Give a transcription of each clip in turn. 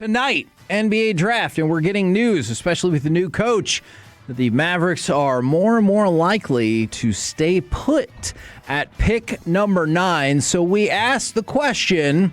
Tonight, NBA draft, and we're getting news, especially with the new coach, that the Mavericks are more and more likely to stay put at pick number 9. So we asked the question,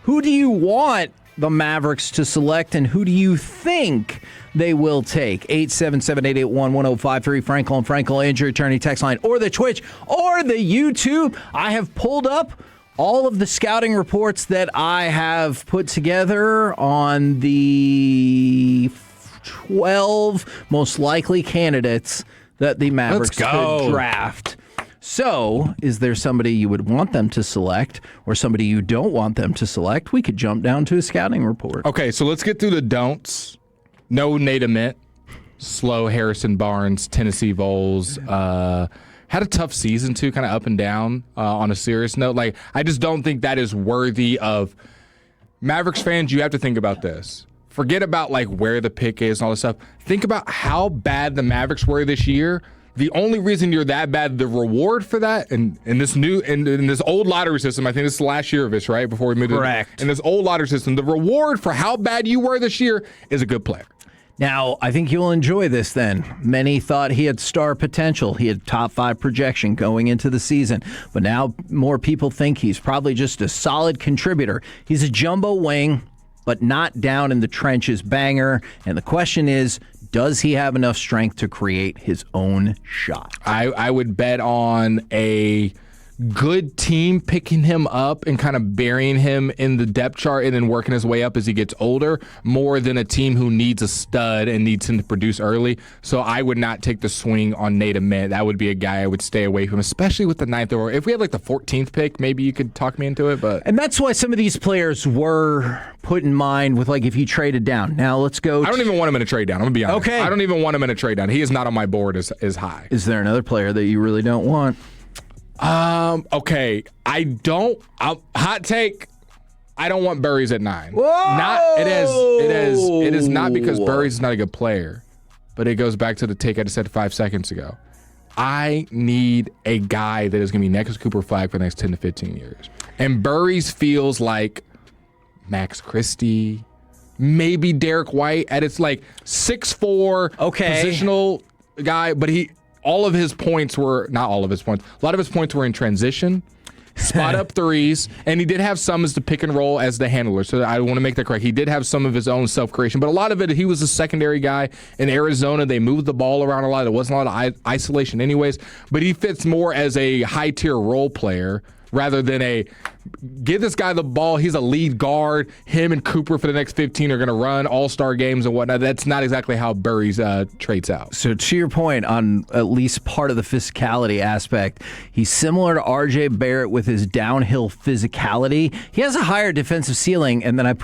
who do you want the Mavericks to select, and who do you think they will take? 877-881-1053, Frankel and Frankel, injury attorney text line, or the Twitch, or the YouTube. I have pulled up all of the scouting reports that I have put together on the 12 most likely candidates that the Mavericks could draft. So, is there somebody you would want them to select or somebody you don't want them to select? We could jump down to a scouting report. Okay, so let's get through the don'ts. No Nate Ament, slow Harrison Barnes, Tennessee Vols, had a tough season, too, kind of up and down on a serious note. Like, I just don't think that is worthy of Mavericks fans. You have to think about this. Forget about, like, where the pick is and all this stuff. Think about how bad the Mavericks were this year. The only reason you're that bad, the reward for that, in this new, in this old lottery system, I think this is the last year of this, right? Before we moved Correct. In this old lottery system, the reward for how bad you were this year is a good player. Now, I think you'll enjoy this then. Many thought he had star potential. He had top 5 projection going into the season. But now more people think he's probably just a solid contributor. He's a jumbo wing, but not down in the trenches banger. And the question is, does he have enough strength to create his own shot? I would bet on a good team picking him up and kind of burying him in the depth chart and then working his way up as he gets older, more than a team who needs a stud and needs him to produce early. So I would not take the swing on Nate Ament. That would be a guy I would stay away from, especially with the 9th overall. If we had like the 14th pick, maybe you could talk me into it. And that's why some of these players were put in mind with, like, if you traded down. Now let's go. I don't even want him in a trade down. I'm going to be honest. Okay. I don't even want him in a trade down. He is not on my board as high. Is there another player that you really don't want? Okay. Hot take. I don't want Burries at 9. Whoa! It is not because Burries is not a good player, but it goes back to the take I just said 5 seconds ago. I need a guy that is going to be next to Cooper Flagg for the next 10 to 15 years. And Burries feels like Max Christie, maybe Derek White at its like 6'4", positional guy, but a lot of his points were in transition, spot up threes, and he did have some as the pick and roll as the handler. So I want to make that correct. He did have some of his own self-creation, but a lot of it, he was a secondary guy. In Arizona, they moved the ball around a lot. There wasn't a lot of isolation anyways, but he fits more as a high-tier role player rather than give this guy the ball. He's a lead guard. Him and Cooper for the next 15 are going to run all-star games and whatnot. That's not exactly how Burries trades out. So to your point on at least part of the physicality aspect, he's similar to R.J. Barrett with his downhill physicality. He has a higher defensive ceiling, and then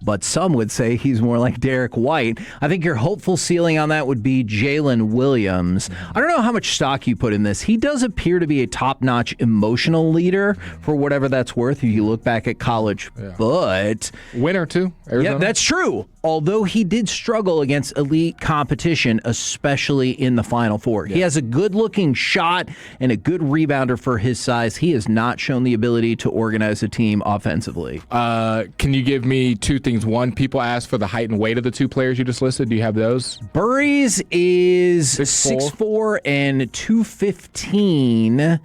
but some would say he's more like Derek White. I think your hopeful ceiling on that would be Jalen Williams. I don't know how much stock you put in this. He does appear to be a top-notch emotional leader for whatever that's worth if you look back at college, but winner too, Arizona. Yeah, that's true. Although he did struggle against elite competition, especially in the Final Four. Yeah. He has a good-looking shot and a good rebounder for his size. He has not shown the ability to organize a team offensively. Can you give me 2 things? One, people ask for the height and weight of the 2 players you just listed. Do you have those? Burries is 6'4" and 215.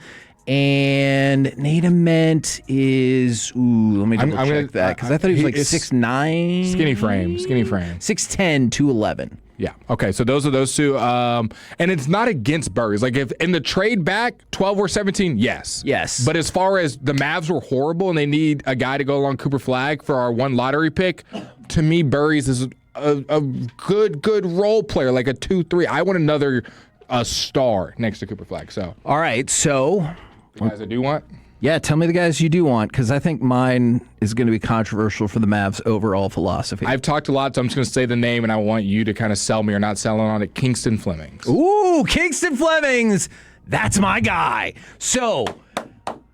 And Nate Ament is, let me double-check that, because I thought he was like 6'9". Skinny frame. 6'10", 211. Yeah. Okay, so those are those 2. And it's not against Burries. Like, if in the trade back, 12 or 17, yes. Yes. But as far as the Mavs were horrible and they need a guy to go along Cooper Flagg for our 1 lottery pick, to me, Burries is a good role player, like a 2-3. I want another star next to Cooper Flagg. So. All right, so the guys I do want? Yeah, tell me the guys you do want, because I think mine is going to be controversial for the Mavs' overall philosophy. I've talked a lot, so I'm just going to say the name, and I want you to kind of sell me or not selling on it. Kingston Flemings. Ooh, Kingston Flemings. That's my guy. So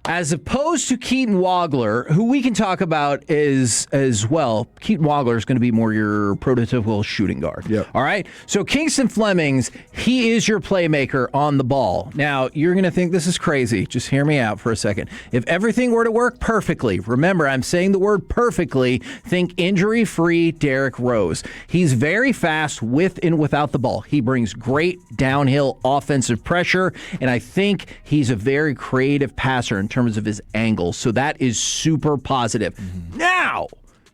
As opposed to Keaton Wagler, who we can talk about as well. Keaton Wagler is going to be more your prototypical shooting guard. Yep. All right? So Kingston Flemings, he is your playmaker on the ball. Now, you're going to think this is crazy. Just hear me out for a second. If everything were to work perfectly, remember, I'm saying the word perfectly, think injury-free Derrick Rose. He's very fast with and without the ball. He brings great downhill offensive pressure, and I think he's a very creative passer in terms of his angles. So that is super positive. Mm-hmm. Now,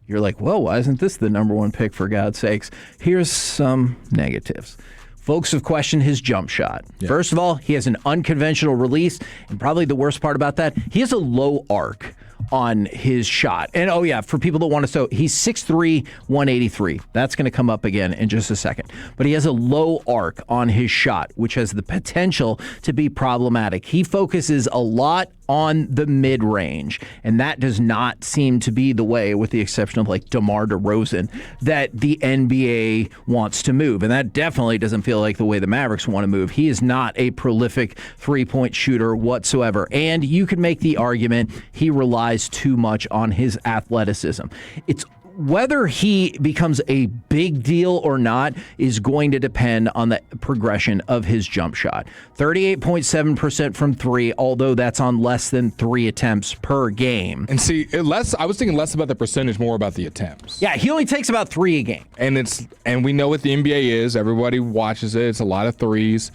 you're like, whoa, why isn't this the number one pick, for God's sakes? Here's some negatives. Folks have questioned his jump shot. Yeah. First of all, he has an unconventional release, and probably the worst part about that, he has a low arc on his shot. And oh yeah, for people that want to know, he's 6'3", 183. That's going to come up again in just a second. But he has a low arc on his shot, which has the potential to be problematic. He focuses a lot on the mid-range, and that does not seem to be the way, with the exception of like DeMar DeRozan, that the NBA wants to move. And that definitely doesn't feel like the way the Mavericks want to move. He is not a prolific three-point shooter whatsoever. And you could make the argument he relies too much on his athleticism. It's whether he becomes a big deal or not is going to depend on the progression of his jump shot. 38.7% from three, although that's on less than 3 attempts per game. And see, I was thinking less about the percentage, more about the attempts. Yeah, he only takes about 3 a game. And we know what the NBA is. Everybody watches it. It's a lot of threes.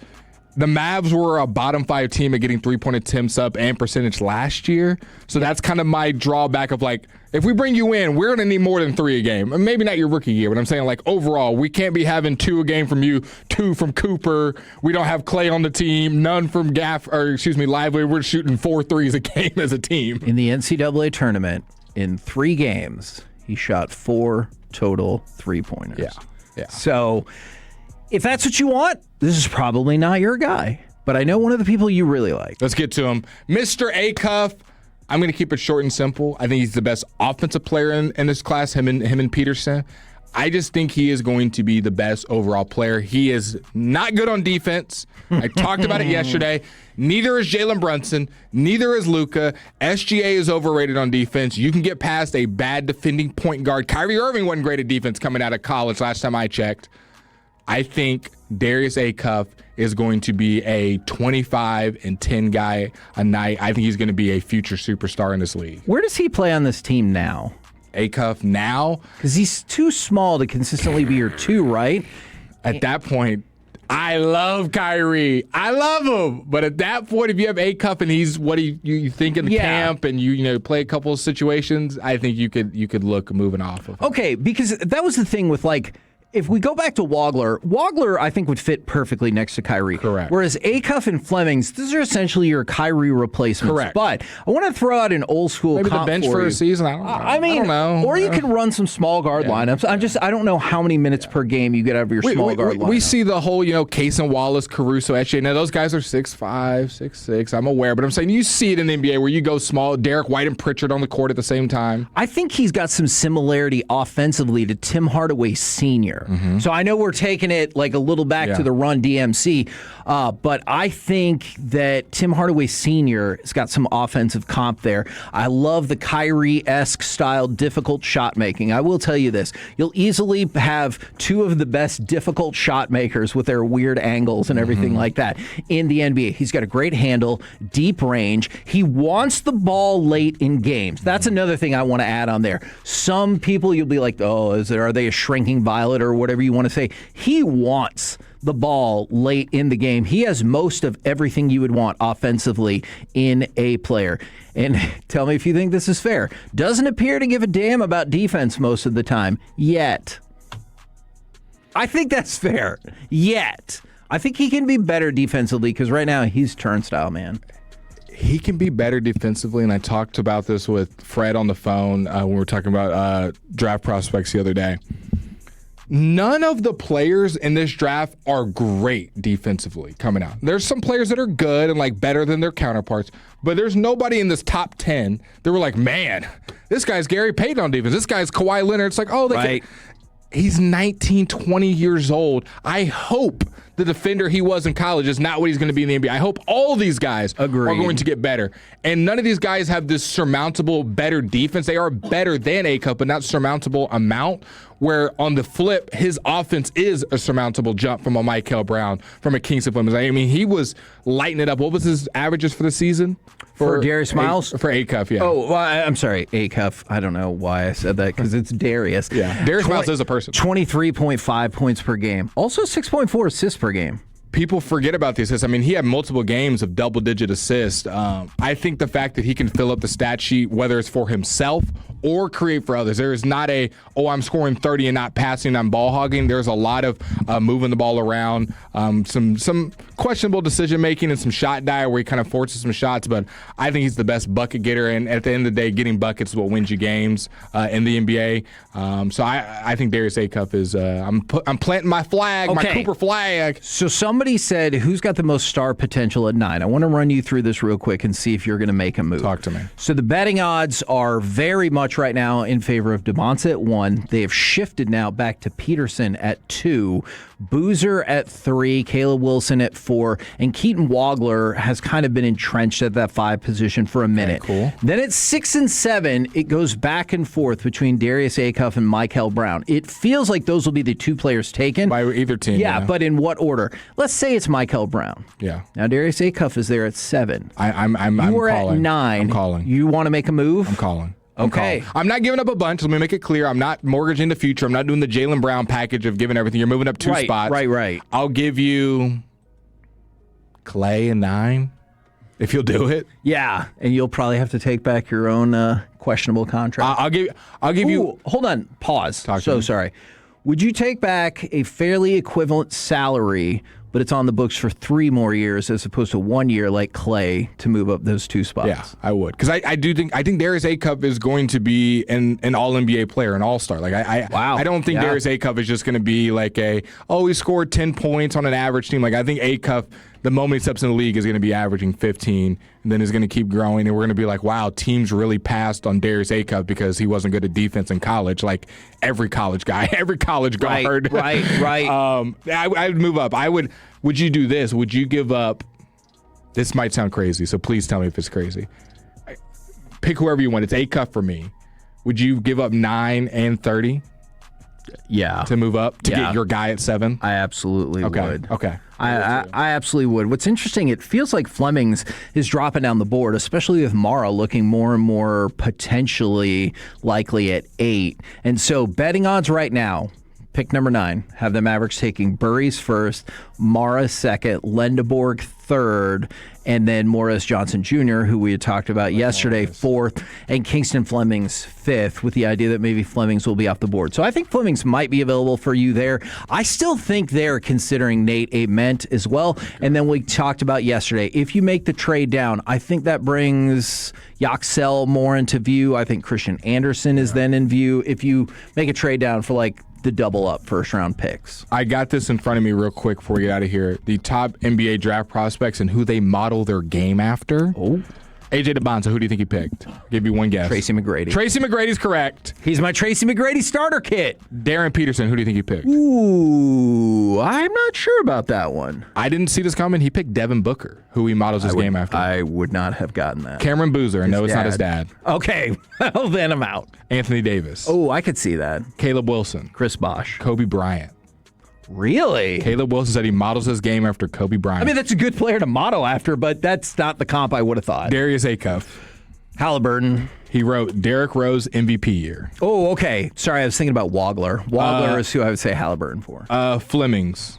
The Mavs were a bottom 5 team at getting 3-point attempts up and percentage last year. So that's kind of my drawback of like, if we bring you in, we're going to need more than 3 a game. Maybe not your rookie year, but I'm saying like overall, we can't be having 2 a game from you, 2 from Cooper. We don't have Clay on the team, none from Lively. We're shooting 4 threes a game as a team. In the NCAA tournament, in 3 games, he shot 4 total 3-pointers. Yeah. So if that's what you want, this is probably not your guy. But I know one of the people you really like. Let's get to him. Mr. Acuff. I'm going to keep it short and simple. I think he's the best offensive player in this class, him and Peterson. I just think he is going to be the best overall player. He is not good on defense. I talked about it yesterday. Neither is Jalen Brunson. Neither is Luka. SGA is overrated on defense. You can get past a bad defending point guard. Kyrie Irving wasn't great at defense coming out of college last time I checked. I think Darius Acuff is going to be a 25 and 10 guy a night. I think he's going to be a future superstar in this league. Where does he play on this team now? Acuff now? Because he's too small to consistently be your 2, right? At that point, I love Kyrie. I love him. But at that point, if you have Acuff and he's what you think in the camp and you play a couple of situations, I think you could look moving off of him. Okay, because that was the thing with like, if we go back to Wagler, I think would fit perfectly next to Kyrie. Correct. Whereas Acuff and Flemings, these are essentially your Kyrie replacements. Correct. But I want to throw out an old school maybe comp the bench for a season. I don't know. I don't know. Or you can run some small guard lineups. I don't know how many minutes per game you get out of your small guard lineup. We see the whole, Cason Wallace, Caruso, SJ. Now those guys are 6'5", 6'6". I'm aware, but I'm saying you see it in the NBA where you go small. Derek White and Pritchard on the court at the same time. I think he's got some similarity offensively to Tim Hardaway Sr. Mm-hmm. So I know we're taking it like a little back to the Run DMC, but I think that Tim Hardaway Sr. has got some offensive comp there. I love the Kyrie-esque style difficult shot making. I will tell you this. You'll easily have 2 of the best difficult shot makers with their weird angles and everything like that in the NBA. He's got a great handle, deep range. He wants the ball late in games. That's another thing I want to add on there. Some people you'll be like, oh, are they a shrinking violet or whatever you want to say? He wants the ball late in the game. He has most of everything you would want offensively in a player. And tell me if you think this is fair. Doesn't appear to give a damn about defense most of the time. Yet. I think that's fair. Yet. I think he can be better defensively because right now he's turnstile, man. He can be better defensively, and I talked about this with Fred on the phone when we were talking about draft prospects the other day. None of the players in this draft are great defensively coming out. There's some players that are good and like better than their counterparts, but there's nobody in this top 10 that were like, man, this guy's Gary Payton on defense. This guy's Kawhi Leonard. It's like, oh, he's 19, 20 years old. I hope the defender he was in college is not what he's going to be in the NBA. I hope all these guys are going to get better. And none of these guys have this surmountable, better defense. They are better than Acuff, but not surmountable amount. Where on the flip, his offense is a surmountable jump from a Michael Brown, from a Kingston Flemings. I mean, he was lighting it up. What was his averages for the season? For Darius Miles? For Acuff, yeah. Oh, well, I'm sorry, Acuff. I don't know why I said that because it's Darius. Yeah, Darius Miles is a person. 23.5 points per game. Also 6.4 assists per game. People forget about the assists. I mean, he had multiple games of double-digit assists. I think the fact that he can fill up the stat sheet, whether it's for himself or create for others. There is not I'm scoring 30 and not passing, I'm ball hogging. There's a lot of moving the ball around, some questionable decision-making and some shot diet where he kind of forces some shots, but I think he's the best bucket getter, and at the end of the day, getting buckets is what wins you games in the NBA. So I think Darius Acuff is I'm planting my flag, my Cooper flag. So somebody said, who's got the most star potential at 9? I want to run you through this real quick and see if you're going to make a move. Talk to me. So the betting odds are very much right now in favor of DeMonte at 1. They have shifted now back to Peterson at 2, Boozer at 3, Caleb Wilson at 4, and Keaton Wagler has kind of been entrenched at that 5 position for a minute. Okay, cool. Then at 6 and 7, it goes back and forth between Darius Acuff and Michael Brown. It feels like those will be the 2 players taken. By either team. Yeah, but in what order? Let's say it's Michael Brown. Yeah. Now Darius Acuff is there at 7. I'm You're calling. at 9. I'm calling. You want to make a move? I'm calling. Okay. I'm not giving up a bunch. Let me make it clear. I'm not mortgaging the future. I'm not doing the Jaylen Brown package of giving everything. You're moving up 2 spots. Right. I'll give you Clay and 9, if you'll do it. Yeah, and you'll probably have to take back your own questionable contract. I'll give you. Hold on. Pause. Talk to me. Sorry. Would you take back a fairly equivalent salary, but it's on the books for 3 more years as opposed to 1 year like Clay to move up those 2 spots? Yeah, I would, because I think Darius Acuff is going to be an All NBA player, an All Star. Like I don't think Darius Acuff is just going to be like he scored 10 points on an average team. Like I think Acuff, the moment he steps in the league, is going to be averaging 15, and then is going to keep growing, and we're going to be like, wow, teams really passed on Darius Acuff because he wasn't good at defense in college. Like every college guy, every college guard. Right. I would move up. Would you do this? Would you give up? This might sound crazy, so please tell me if it's crazy. Pick whoever you want. It's Acuff for me. Would you give up 9 and 30? Yeah. To move up to get your guy at 7? I absolutely would. Okay. I absolutely would. What's interesting, it feels like Flemings is dropping down the board, especially with Mara looking more and more potentially likely at 8. And so betting odds right now, pick number 9, have the Mavericks taking Burries first, Mara second, Lendeborg third, and then Morris Johnson Jr., who we had talked about yesterday, 4th, and Kingston Flemings 5th, with the idea that maybe Flemings will be off the board. So I think Flemings might be available for you there. I still think they're considering Nate Ament as well. And then we talked about yesterday, if you make the trade down, I think that brings Yaxel more into view. I think Christian Anderson is then in view. If you make a trade down for like the double up first round picks. I got this in front of me real quick before we get out of here. The top NBA draft prospects and who they model their game after. Oh. AJ DeBonza, who do you think he picked? I'll give you one guess. Tracy McGrady. Tracy McGrady's correct. He's my Tracy McGrady starter kit. Darren Peterson, who do you think he picked? Ooh, I'm not sure about that one. I didn't see this coming. He picked Devin Booker, who he models his game after. I would not have gotten that. Cameron Boozer, and no, it's not his dad. Okay, well then I'm out. Anthony Davis. Oh, I could see that. Caleb Wilson. Chris Bosh. Kobe Bryant. Really? Caleb Wilson said he models his game after Kobe Bryant. I mean, that's a good player to model after, but that's not the comp I would have thought. Darius Acuff. Halliburton. He wrote Derrick Rose MVP year. Oh, okay. Sorry, I was thinking about Wagler. Wagler is who I would say Halliburton for. Flemings.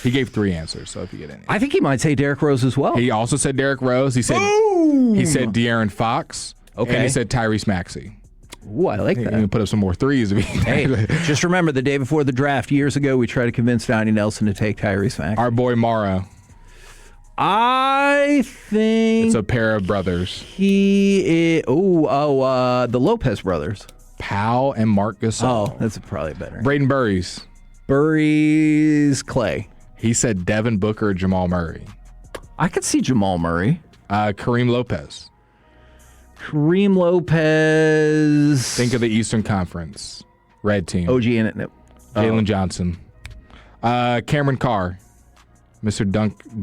He gave 3 answers, so if you get any. I think he might say Derrick Rose as well. He also said Derrick Rose. He said De'Aaron Fox. Okay. And he said Tyrese Maxey. Ooh, I like that. He can put up some more threes. Hey, just remember the day before the draft years ago, we tried to convince Donnie Nelson to take Tyrese Maxey. Our boy Mara. I think it's a pair of brothers. He is, the Lopez brothers. Powell and Mark Gasol. Oh, that's probably better. Braden Burries. Burries Clay. He said Devin Booker or Jamal Murray. I could see Jamal Murray. Kareem Lopez. Kareem Lopez. Think of the Eastern Conference. Red team. OG in it. No. Jalen Johnson. Cameron Carr. Mr.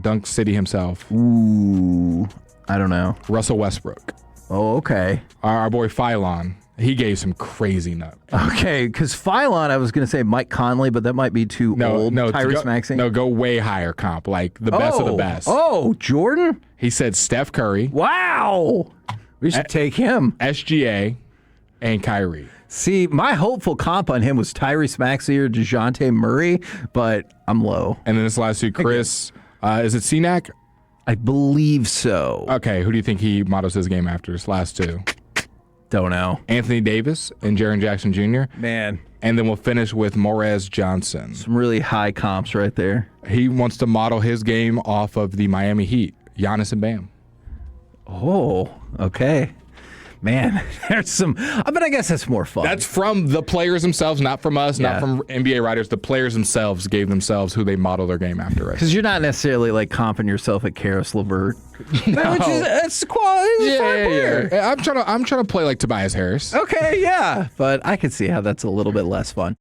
Dunk City himself. Ooh, I don't know. Russell Westbrook. Oh, okay. Our boy Phylon. He gave some crazy nut. Okay, because Phylon, I was going to say Mike Conley, but that might be too old. No, Tyrese Maxey. No, go way higher comp, like the best of the best. Oh, Jordan? He said Steph Curry. Wow. We should take him. SGA and Kyrie. See, my hopeful comp on him was Tyrese Maxey or DeJounte Murray, but I'm low. And then this last two, Chris, is it CNAC? I believe so. Okay, who do you think he models his game after? This last two. Don't know. Anthony Davis and Jaren Jackson Jr. Man. And then we'll finish with Morez Johnson. Some really high comps right there. He wants to model his game off of the Miami Heat, Giannis and Bam. Oh, okay. Man, there's some, but I guess that's more fun. That's from the players themselves, not from us, Yeah. not from NBA writers. The players themselves gave themselves who they model their game after. Right? Because you're not necessarily like comping yourself at Karis LeVert. No. Which is, that's quality. Yeah. I'm trying to play like Tobias Harris. Okay, yeah. But I could see how that's a little bit less fun.